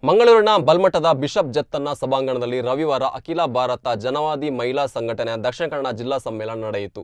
ಮಂಗಳೂರಿನ ಬಲ್ಮಠದ ಬಿಷಪ್ ಜತ್ತನ್ನ ಸಭಾಂಗಣದಲ್ಲಿ ರವಿವಾರ ಅಖಿಲ ಭಾರತ ಜನವಾದಿ ಮಹಿಳಾ ಸಂಘಟನೆಯ ದಕ್ಷಿಣ ಕನ್ನಡ ಜಿಲ್ಲಾ ಸಮ್ಮೇಳನ ನಡೆಯಿತು.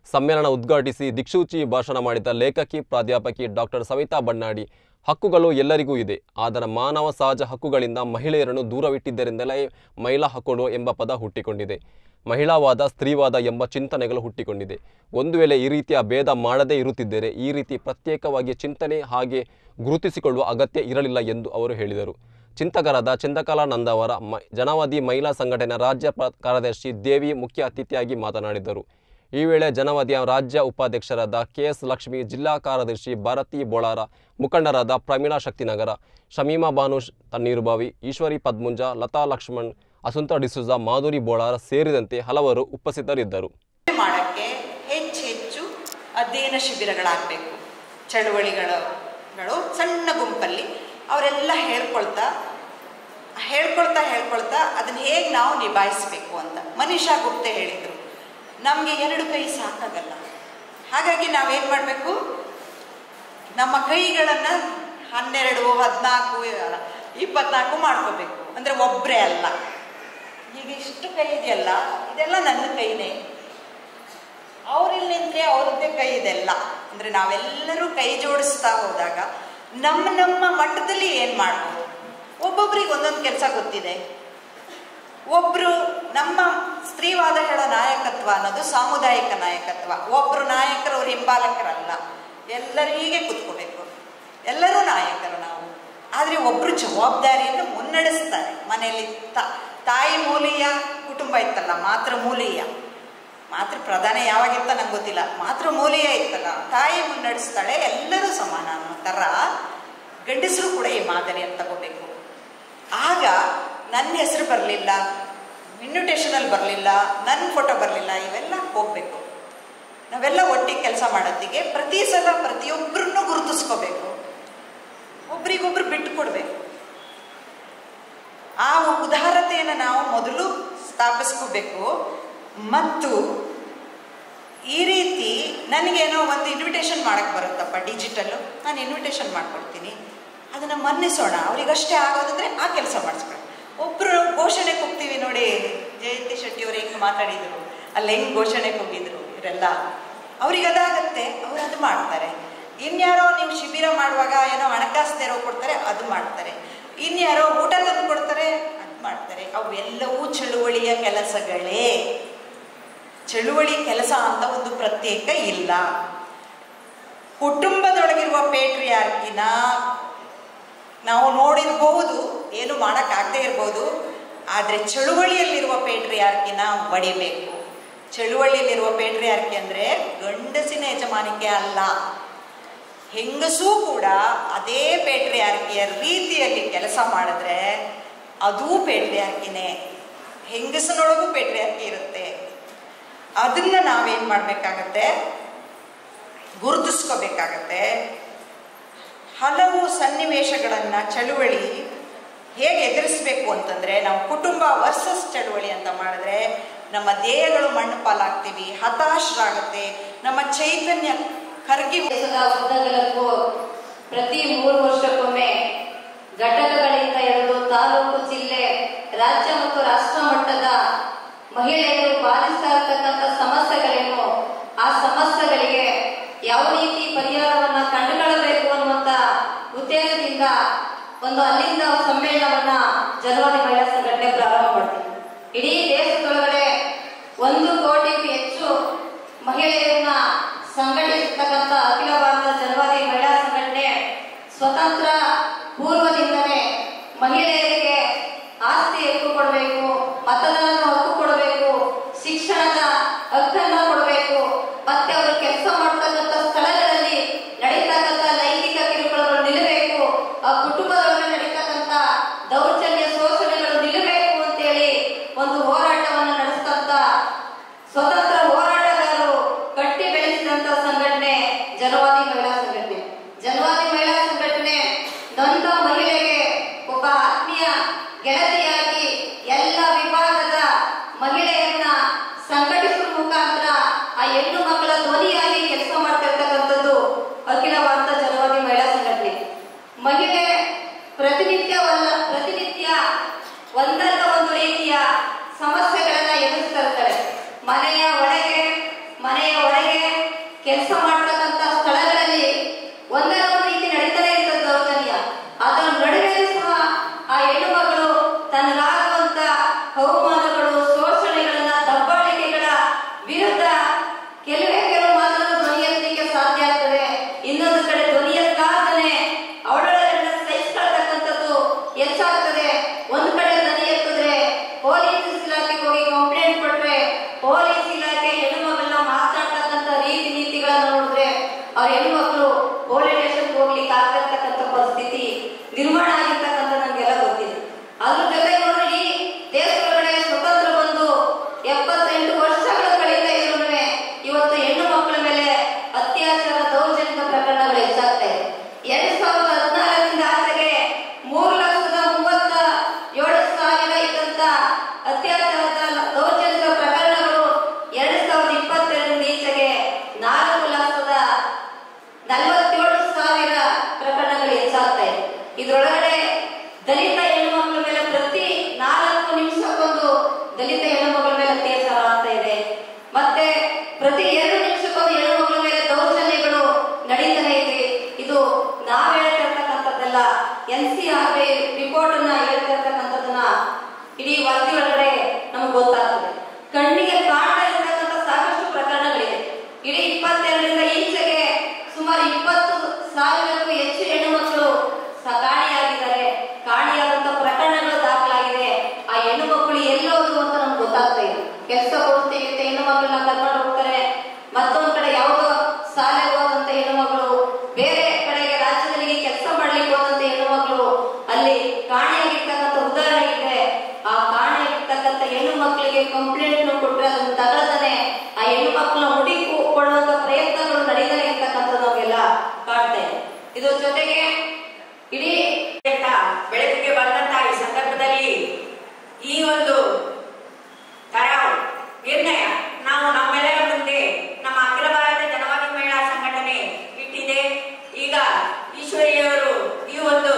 ಸಮ್ಮೇಳನ ಉದ್ಘಾಟಿಸಿ ದಿಕ್ಸೂಚಿ ಭಾಷಣ ಮಾಡಿದ ಲೇಖಕಿ ಪ್ರಾಧ್ಯಾಪಕಿ ಡಾಕ್ಟರ್ ಸವಿತಾ ಬಣ್ಣಾಡಿ, ಹಕ್ಕುಗಳು ಎಲ್ಲರಿಗೂ ಇದೆ, ಆದರೆ ಮಾನವ ಸಹಜ ಹಕ್ಕುಗಳಿಂದ ಮಹಿಳೆಯರನ್ನು ದೂರವಿಟ್ಟಿದ್ದರಿಂದಲೇ ಮಹಿಳಾ ಹಕ್ಕುಗಳು ಎಂಬ ಪದ ಹುಟ್ಟಿಕೊಂಡಿದೆ. ಮಹಿಳಾವಾದ, ಸ್ತ್ರೀವಾದ ಎಂಬ ಚಿಂತನೆಗಳು ಹುಟ್ಟಿಕೊಂಡಿದೆ. ಒಂದು ವೇಳೆ ಈ ರೀತಿಯ ಭೇದ ಮಾಡದೇ ಇರುತ್ತಿದ್ದರೆ ಈ ರೀತಿ ಪ್ರತ್ಯೇಕವಾಗಿ ಚಿಂತನೆ ಹಾಗೆ ಗುರುತಿಸಿಕೊಳ್ಳುವ ಅಗತ್ಯ ಇರಲಿಲ್ಲ ಎಂದು ಅವರು ಹೇಳಿದರು. ಚಿಂತಕರಾದ ಚಂದ್ರಕಲಾನಂದ ಅವರ ಜನವಾದಿ ಮಹಿಳಾ ಸಂಘಟನೆಯ ರಾಜ್ಯ ಕಾರ್ಯದರ್ಶಿ ದೇವಿ ಮುಖ್ಯ ಅತಿಥಿಯಾಗಿ ಮಾತನಾಡಿದರು. ಈ ವೇಳೆ ಜನವಾದಿಯ ರಾಜ್ಯ ಉಪಾಧ್ಯಕ್ಷರಾದ KS ಲಕ್ಷ್ಮಿ, ಜಿಲ್ಲಾ ಕಾರ್ಯದರ್ಶಿ ಭಾರತಿ ಬೋಳಾರ, ಮುಖಂಡರಾದ ಪ್ರಮೀಳಾ ಶಕ್ತಿನಗರ, ಶಮೀಮಾ ಬಾನು ತಣ್ಣೀರುಬಾವಿ, ಈಶ್ವರಿ ಪದ್ಮುಂಜ, ಲತಾ ಲಕ್ಷ್ಮಣ್, ಅಸುಂತ ಡಿಸೂಜ, ಮಾಧುರಿ ಬೋಳಾರ ಸೇರಿದಂತೆ ಹಲವರು ಉಪಸ್ಥಿತರಿದ್ದರು. ಮಾಡಕ್ಕೆ ಹೆಚ್ಚು ಅಧ್ಯಯನ ಶಿಬಿರಗಳಾಗಬೇಕು. ಚಳುವಳಿಗಳು ಸಣ್ಣ ಗುಂಪಲ್ಲಿ ಅವರೆಲ್ಲ ಹೇಳ್ಕೊಳ್ತಾ ಅದನ್ನ ಹೇಗೆ ನಾವು ನಿಭಾಯಿಸಬೇಕು ಅಂತ ಮನೀಷಾ ಗುಪ್ತೆ ಹೇಳಿದರು. ನಮಗೆ 2 ಕೈ ಸಾಕಾಗಲ್ಲ, ಹಾಗಾಗಿ ನಾವೇನು ಮಾಡಬೇಕು, ನಮ್ಮ ಕೈಗಳನ್ನು 12, 14, 24 ಮಾಡ್ಕೋಬೇಕು. ಅಂದರೆ ಒಬ್ಬರೇ ಅಲ್ಲ. ಈಗ ಇಷ್ಟು ಕೈ ಇದೆಯಲ್ಲ, ಇದೆಲ್ಲ ನನ್ನ ಕೈನೇ. ಅವರಿಲ್ಲಿ ನಿಂತರೆ ಅವ್ರದ್ದೇ ಕೈ ಇದೆಲ್ಲ. ಅಂದರೆ ನಾವೆಲ್ಲರೂ ಕೈ ಜೋಡಿಸ್ತಾ ಹೋದಾಗ ನಮ್ಮ ಮಟ್ಟದಲ್ಲಿ ಏನು ಮಾಡ್ಬೋದು. ಒಬ್ಬೊಬ್ರಿಗೆ ಒಂದೊಂದು ಕೆಲಸ ಗೊತ್ತಿದೆ. ಒಬ್ಬರು ನಮ್ಮ ಸ್ತ್ರೀವಾದ ಹೇಳೋ ನಾಯಕತ್ವ ಅನ್ನೋದು ಸಾಮುದಾಯಿಕ ನಾಯಕತ್ವ. ಒಬ್ಬರು ನಾಯಕರು, ಅವ್ರು ಹಿಂಬಾಲಕರಲ್ಲ. ಎಲ್ಲರೂ ಹೀಗೆ ಕೂತ್ಕೋಬೇಕು. ಎಲ್ಲರೂ ನಾಯಕರು ನಾವು. ಆದರೆ ಒಬ್ಬರು ಜವಾಬ್ದಾರಿಯನ್ನು ಮುನ್ನಡೆಸ್ತಾರೆ. ಮನೆಯಲ್ಲಿ ತಾಯಿ ಮೂಲೀಯ ಕುಟುಂಬ ಇತ್ತಲ್ಲ, ಮಾತೃ ಪ್ರಧಾನ ಯಾವಾಗಿತ್ತ ನಂಗೆ ಗೊತ್ತಿಲ್ಲ, ಮಾತೃ ಮೂಲೀಯ ಇತ್ತಲ್ಲ, ತಾಯಿ ಮುನ್ನಡೆಸ್ತಾಳೆ, ಎಲ್ಲರೂ ಸಮಾನ ಅನ್ನೋ ಥರ ಗಂಡಸರು ಕೂಡ ಈ ಮಾದರಿಯನ್ನು ತಗೋಬೇಕು. ಆಗ ನನ್ನ ಹೆಸರು ಬರಲಿಲ್ಲ, ಇನ್ವಿಟೇಷನಲ್ಲಿ ಬರಲಿಲ್ಲ, ನನ್ನ ಫೋಟೋ ಬರಲಿಲ್ಲ, ಇವೆಲ್ಲ ಹೋಗಬೇಕು. ನಾವೆಲ್ಲ ಒಟ್ಟಿಗೆ ಕೆಲಸ ಮಾಡೋತ್ತಿಗೆ ಪ್ರತಿ ಸಲ ಪ್ರತಿಯೊಬ್ಬರನ್ನು ಗುರುತಿಸ್ಕೋಬೇಕು, ಒಬ್ರಿಗೊಬ್ರು ಬಿಟ್ಟು ಕೊಡಬೇಕು. ಆ ಉದಾರತೆಯನ್ನು ನಾವು ಮೊದಲು ಸ್ಥಾಪಿಸ್ಕೋಬೇಕು. ಮತ್ತು ಈ ರೀತಿ ನನಗೇನೋ ಒಂದು ಇನ್ವಿಟೇಷನ್ ಮಾಡೋಕ್ಕೆ ಬರುತ್ತಪ್ಪ ಡಿಜಿಟಲ್ಲು, ನಾನು ಇನ್ವಿಟೇಷನ್ ಮಾಡ್ಕೊಳ್ತೀನಿ, ಅದನ್ನು ಮನ್ನಿಸೋಣ. ಅವ್ರಿಗಷ್ಟೇ ಆಗೋದಂದರೆ ಆ ಕೆಲಸ ಮಾಡಿಸ್ಕೊಳ್ಳಿ. ಒಬ್ಬರು ಘೋಷಣೆಗೆ ಹೋಗ್ತೀವಿ ನೋಡಿ, ಜಯಂತಿ ಶೆಟ್ಟಿಯವರು ಹೆಂಗೆ ಮಾತಾಡಿದರು, ಅಲ್ಲಿ ಹೆಂಗೆ ಘೋಷಣೆಗೆ ಹೋಗಿದ್ರು ಇವರೆಲ್ಲ, ಅವ್ರಿಗೆ ಅದಾಗತ್ತೆ, ಅವ್ರು ಅದು ಮಾಡ್ತಾರೆ. ಇನ್ಯಾರೋ ನೀವು ಶಿಬಿರ ಮಾಡುವಾಗ ಏನೋ ಹಣಕಾಸು ತೆರವು ಕೊಡ್ತಾರೆ, ಅದು ಮಾಡ್ತಾರೆ. ಇನ್ಯಾರೋ ಊಟ ತಂದು ಕೊಡ್ತಾರೆ, ಅದು ಮಾಡ್ತಾರೆ. ಅವೆಲ್ಲವೂ ಚಳುವಳಿಯ ಕೆಲಸಗಳೇ. ಚಳುವಳಿ ಕೆಲಸ ಅಂತ ಒಂದು ಪ್ರತ್ಯೇಕ ಇಲ್ಲ. ಕುಟುಂಬದೊಳಗಿರುವ ಪೇಟ್ರಿಯಾರ್ಕಿನ ನಾವು ನೋಡಿರಬಹುದು, ಏನು ಮಾಡೋಕ್ಕಾಗದೇ ಇರ್ಬೋದು. ಆದರೆ ಚಳುವಳಿಯಲ್ಲಿರುವ ಪೇಟ್ರಿಯಾರ್ಕಿನ ಒಡಿಬೇಕು. ಚಳುವಳಿಯಲ್ಲಿರುವ ಪೇಟ್ರಿಯಾರ್ಕಿ ಅಂದರೆ ಗಂಡಸಿನ ಯಜಮಾನಿಕೆ ಅಲ್ಲ, ಹೆಂಗಸೂ ಕೂಡ ಅದೇ ಪೇಟ್ರಿಯಾರ್ಕಿಯ ರೀತಿಯಲ್ಲಿ ಕೆಲಸ ಮಾಡಿದ್ರೆ ಅದೂ ಪೇಟ್ರಿಯಾರ್ಕಿನೇ. ಹೆಂಗಸಿನೊಳಗೂ ಪೇಟ್ರಿಯಾರ್ಕಿ ಇರುತ್ತೆ. ಅದನ್ನು ನಾವೇನು ಮಾಡಬೇಕಾಗತ್ತೆ, ಗುರುತಿಸ್ಕೋಬೇಕಾಗತ್ತೆ. ಹಲವು ಸನ್ನಿವೇಶಗಳನ್ನು ಚಳುವಳಿ ಹೇಗೆ ಎದುರಿಸಬೇಕು ಅಂತಂದರೆ, ನಾವು ಕುಟುಂಬ ವರ್ಸಸ್ ಚಳುವಳಿ ಅಂತ ಮಾಡಿದ್ರೆ ನಮ್ಮ ದೇಹಗಳು ಮಣ್ಣು ಪಾಲಾಗ್ತೀವಿ, ಹತಾಶರಾಗುತ್ತೆ, ನಮ್ಮ ಚೈತನ್ಯ ಕರಗಿ ಉದ್ದಗಲಕ್ಕೂ ಪ್ರತಿ 3 ವರ್ಷಕ್ಕೊಮ್ಮೆ ಘಟಕಗಳಿಂದ 2 ತಾಲೂಕು, ಜಿಲ್ಲೆ, ರಾಜ್ಯ ಮತ್ತು ರಾಷ್ಟ್ರ ಮಟ್ಟದ ಮಹಿಳೆಯರು ಬಾಧಿಸ್ತಾ ಇರತಕ್ಕಂಥ ಸಮಸ್ಯೆಗಳೇನು, ಆ ಸಮಸ್ಯೆಗಳಿಗೆ ಯಾವ ರೀತಿ ಪರಿಹಾರವನ್ನ ಕಂಡುಕೊಳ್ಳಬೇಕು ಅನ್ನುವಂತ ಉದ್ದೇಶದಿಂದ ಅಲ್ಲಿಂದ ಸಮ್ಮೇಳನವನ್ನ ಜನವಾದಿ ಮಹಿಳಾ ಸಂಘಟನೆ ಪ್ರಾರಂಭ ಮಾಡ್ತೀವಿ. ಇಡೀ ದೇಶದೊಳಗಡೆ 1 ಕೋಟಿಗೂ ಹೆಚ್ಚು ಮಹಿಳೆಯರನ್ನ ಸಂಘಟಿಸತಕ್ಕಂಥ ಅಖಿಲ ಭಾರತ ಜನವಾದಿ ಮಹಿಳಾ ಸಂಘಟನೆ ಸ್ವತಂತ್ರ ಪೂರ್ವದಿಂದಲೇ ಮಹಿಳೆಯರಿಗೆ ಆಸ್ತಿ ಹಕ್ಕು ಕೊಡಬೇಕು, ಮತದಾನದ ಹಕ್ಕು ಕೊಡಬೇಕು, ಶಿಕ್ಷಣದ ಹಕ್ಕನ್ನ ಕೊಡಬೇಕು, ಮತ್ತೆ ಅವರು ಕೆಲಸ ಮಾಡ್ತಕ್ಕಂಥ ಸ್ಥಳಗಳಲ್ಲಿ ನಡೀತಕ್ಕಂಥ ಲೈಂಗಿಕ ಕಿರುಕುಳಗಳು ನಿಲ್ಲಬೇಕು, ಆ ಕುಟುಂಬದೊಳಗೆ ನಡೀತಕ್ಕಂಥ ದೌರ್ಜನ್ಯ ಶೋಷಣೆಗಳು ನಿಲ್ಲಬೇಕು ಅಂತೇಳಿ ಒಂದು ಹೋರಾಟವನ್ನು ನಡೆಸ್ತಂತ ಸ್ವತಂತ್ರ ಹೋರಾಟಗಾರರು ಕಟ್ಟಿ ಬೆಳೆಸಿದಂತ ಸಂಘಟನೆ ಜನವಾದಿ ಮಹಿಳಾ ಸಂಘಟನೆ. ಜನವಾದಿ ಮಹಿಳಾ ಸಂಘಟನೆ ನೊಂದ ಮಹಿಳೆಗೆ ಒಬ್ಬ ಆತ್ಮೀಯ ಗೆಳತಿಯಾಗಿ ಎಲ್ಲ ವಿಭಾಗದ ಮಹಿಳೆಯರನ್ನ ಸಂಘಟಿಸುವ ಮುಖಾಂತರ ಆ ಹೆಣ್ಣು ಮಕ್ಕಳ ಧ್ವನಿಯಾಗಿ ಕೆಲಸ ಮಾಡ್ತಿರ್ತಕ್ಕಂಥದ್ದು ಅಖಿಲ ಭಾರತ ಜನವಾದಿ ಮಹಿಳಾ ಸಂಘಟನೆ. ಮಹಿಳೆ ಪ್ರತಿನಿತ್ಯ ಅಲ್ಲ, ಪ್ರತಿನಿತ್ಯ ಒಂದಲ್ಲ ಒಂದು ರೀತಿಯ ಸಮಸ್ಯೆಗಳನ್ನ ಎದುರಿಸ್ತಾ ಇರ್ತಾರೆ. ಮನೆಯ ಹೊರಗೆ ಕೆಲಸ ಮಾಡ್ತಕ್ಕಂಥ ಸ್ಥಳಗಳಲ್ಲಿ ಒಂದಲ್ಲ ಒಂದು ರೀತಿ ನಡೀತಾನೆ ಇರ್ತದೆ ದೌರ್ಜನ್ಯ. ಅದರ ನಡುವೆ ಸಹ ಆ ಹೆಣ್ಣು ಮಗಳು ತನಗಾಗುವಂತ ಅವಮಾನಗಳು, ಶೋಷಣೆಗಳನ್ನ, ದಬ್ಬಾಳಿಕೆಗಳ ವಿರುದ್ಧ ಕೆಲವು ಮಾತನ್ನು ಧ್ವನಿ ಎತ್ತಲಿಕ್ಕೆ ಸಾಧ್ಯ ಆಗ್ತದೆ. ಇನ್ನೊಂದು ಕಡೆ ಧ್ವನಿ ಎತ್ತಾಗದೆ ಅವಳನ್ನ ಸಹಿಸ್ಕೊಳ್ತಕ್ಕಂಥದ್ದು ಹೆಚ್ಚಾಗ್ತದೆ. ಒಂದು ಕಡೆ ಧ್ವನಿ ಎತ್ತಿದ್ರೆ ಪೊಲೀಸ್ ಇಲಾಖೆಗೆ ಹೋಗಿ ಕಂಪ್ಲೇಂಟ್ ಕೊಟ್ರೆ ಪೊಲೀಸ್ ಇಲಾಖೆ ಹೆಣ್ಣು ಮಗಳನ್ನ ಮಾತಾಡ್ತಕ್ಕಂಥ ರೀತಿ ನೀತಿಗಳನ್ನ ನೋಡಿದ್ರೆ ಅವ್ರ ಹೆಣ್ಣು ಮಕ್ಕಳು ಪೊಲೀಸ್ ಸ್ಟೇಷನ್ಗೆ ಹೋಗ್ಲಿಕ್ಕೆ ಆಗ್ತಿರ್ತಕ್ಕಂಥ ಪರಿಸ್ಥಿತಿ ನಿರ್ಮಾಣ ಆಗಿರ್ತಕ್ಕಂಥ ನಮ್ಗೆಲ್ಲ ಗೊತ್ತಿದೆ. ಅದ್ರ ಜೊತೆ ನೋಡ್ರಿ, ದೇಶದೊಳಗಡೆ ಸ್ವತಂತ್ರ ಬಂದು 78 ವರ್ಷಗಳು ಕಳೀತಾ ಇದ್ರು ಇವತ್ತು ಹೆಣ್ಣು ಮಕ್ಕಳ ಮೇಲೆ ಅತ್ಯಾಚಾರ, ದೌರ್ಜನ್ಯ ಪ್ರಕರಣಗಳು ಹೆಚ್ಚಾಗ್ತಾ ಇದೆ. 2014ರಿಂದ ಆಚೆಗೆ 3,37,000 ಇದ್ದಂತ ಅತ್ಯಾಚಾರದ, ದೌರ್ಜನ್ಯದ ಪ್ರಕರಣಗಳು 2022ರಿಂದ ಈಚೆಗೆ 4,47,000 ಪ್ರಕರಣಗಳು ಹೆಚ್ಚಾಗ್ತಾ ಇದೆ. ಇದರೊಳಗಡೆ ದಲಿತ ಹೆಣ್ಣು ಮಕ್ಕಳ ಮೇಲೆ ಪ್ರತಿ 4 ನಿಮಿಷಕ್ಕೊಂದು ದಲಿತ ಹೆಣ್ಣು ಮಕ್ಕಳ ಮೇಲೆ ಅತ್ಯಾಚಾರ ಆಗ್ತಾ ಇದೆ. ಮತ್ತೆ ಪ್ರತಿ 2 ನಿಮಿಷಕ್ಕೊಂದು ಹೆಣ್ಣು ಮಕ್ಕಳ ಮೇಲೆ ದೌರ್ಜನ್ಯಗಳು ನಡೀತಾನೆ ಇದೆ. ಇದು ನಾವ್ ಹೇಳ್ತಿರ್ತಕ್ಕಂಥದ್ದಲ್ಲ, NCRB ರಿಪೋರ್ಟ್ ಅನ್ನ ಹೇಳ್ತಿರ್ತಕ್ಕಂಥದ್ದನ್ನ ಇಡೀ ವರದಿ ಒಳಗಡೆ ನಮ್ಗೆ ಗೊತ್ತಾಗ್ತದೆ. ಕಣ್ಣಿಗೆ ಕಾಣದೇ ಇರ್ತಕ್ಕಂಥ ಸಾಕಷ್ಟು ಪ್ರಕರಣಗಳಿದೆ. ಇಡೀ 22ರಿಂದ ಈಚೆಗೆ ಸುಮಾರು 20,000ಕ್ಕೂ ಹೆಚ್ಚು ಹೆಣ್ಣು ಮಕ್ಕಳು ಕಾಣೆಯಾಗಿದ್ದಾರೆ. ಕಾಣೆಯಾದಂತ ಪ್ರಕರಣಗಳು ದಾಖಲಾಗಿದೆ. ಆ ಹೆಣ್ಣು ಮಕ್ಕಳು ಎಲ್ಲೋದು ಅಂತ ನಮ್ಗೆ ಗೊತ್ತಾಗ್ತಾ ಇದೆ. ಕೆಲಸ ಕೊಡ್ತೀವಿ ಅಂತ ಹೆಣ್ಣು ಮಕ್ಕಳನ್ನ ಕರ್ಕೊಂಡು ಹೋಗ್ತಾರೆ. ಮತ್ತೊಂದ್ ಕಡೆ ಯಾವುದೋ ಶಾಲೆಗೆ ಹೋದಂತ ಹೆಣ್ಣು ಮಕ್ಕಳು, ಬೇರೆ ಕಡೆಗೆ ರಾಜ್ಯದಲ್ಲಿ ಕೆಲಸ ಮಾಡ್ಲಿಕ್ಕೆ ಹೋದಂತ ಹೆಣ್ಣು ಮಕ್ಕಳು ಅಲ್ಲಿ ಕಾಣೆಯಾಗಿರ್ತಕ್ಕಂಥ ಉದಾಹರಣೆ ಇದೆ. ಆ ಕಾಣೆಯಾಗಿರ್ತಕ್ಕಂಥ ಹೆಣ್ಣು ಮಕ್ಕಳಿಗೆ ಕಂಪ್ಲೇಂಟ್ ಕೊಟ್ಟರೆ ಅದನ್ನು ತಗೊಳ್ತಾನೆ ಆ ಹೆಣ್ಣು ಮಕ್ಕಳನ್ನ ಹುಡುಕಿ ಕೊಡುವಂತ ಪ್ರಯತ್ನಗಳು ನಡೀತಾನೆ ಇರ್ತಕ್ಕಂಥದ್ದು ನಮಗೆಲ್ಲ ಕಾಡ್ತಾ ಇದೆ. ಇದ್ರ ಜೊತೆಗೆ ಇಡೀ ಬೆಳಕಿಗೆ ಬಂದಂತಹ ಈ ಸಂದರ್ಭದಲ್ಲಿ ಈ ಒಂದು ನಿರ್ಣಯ ನಾವು ನಮ್ಮೆಲ್ಲರ ಮುಂದೆ ನಮ್ಮ ಅಖಿಲ ಭಾರತ ಜನವಾದಿ ಮಹಿಳಾ ಸಂಘಟನೆ ಇಟ್ಟಿದೆ. ಈಗ ಈಶ್ವರಿಯವರು ಈ ಒಂದು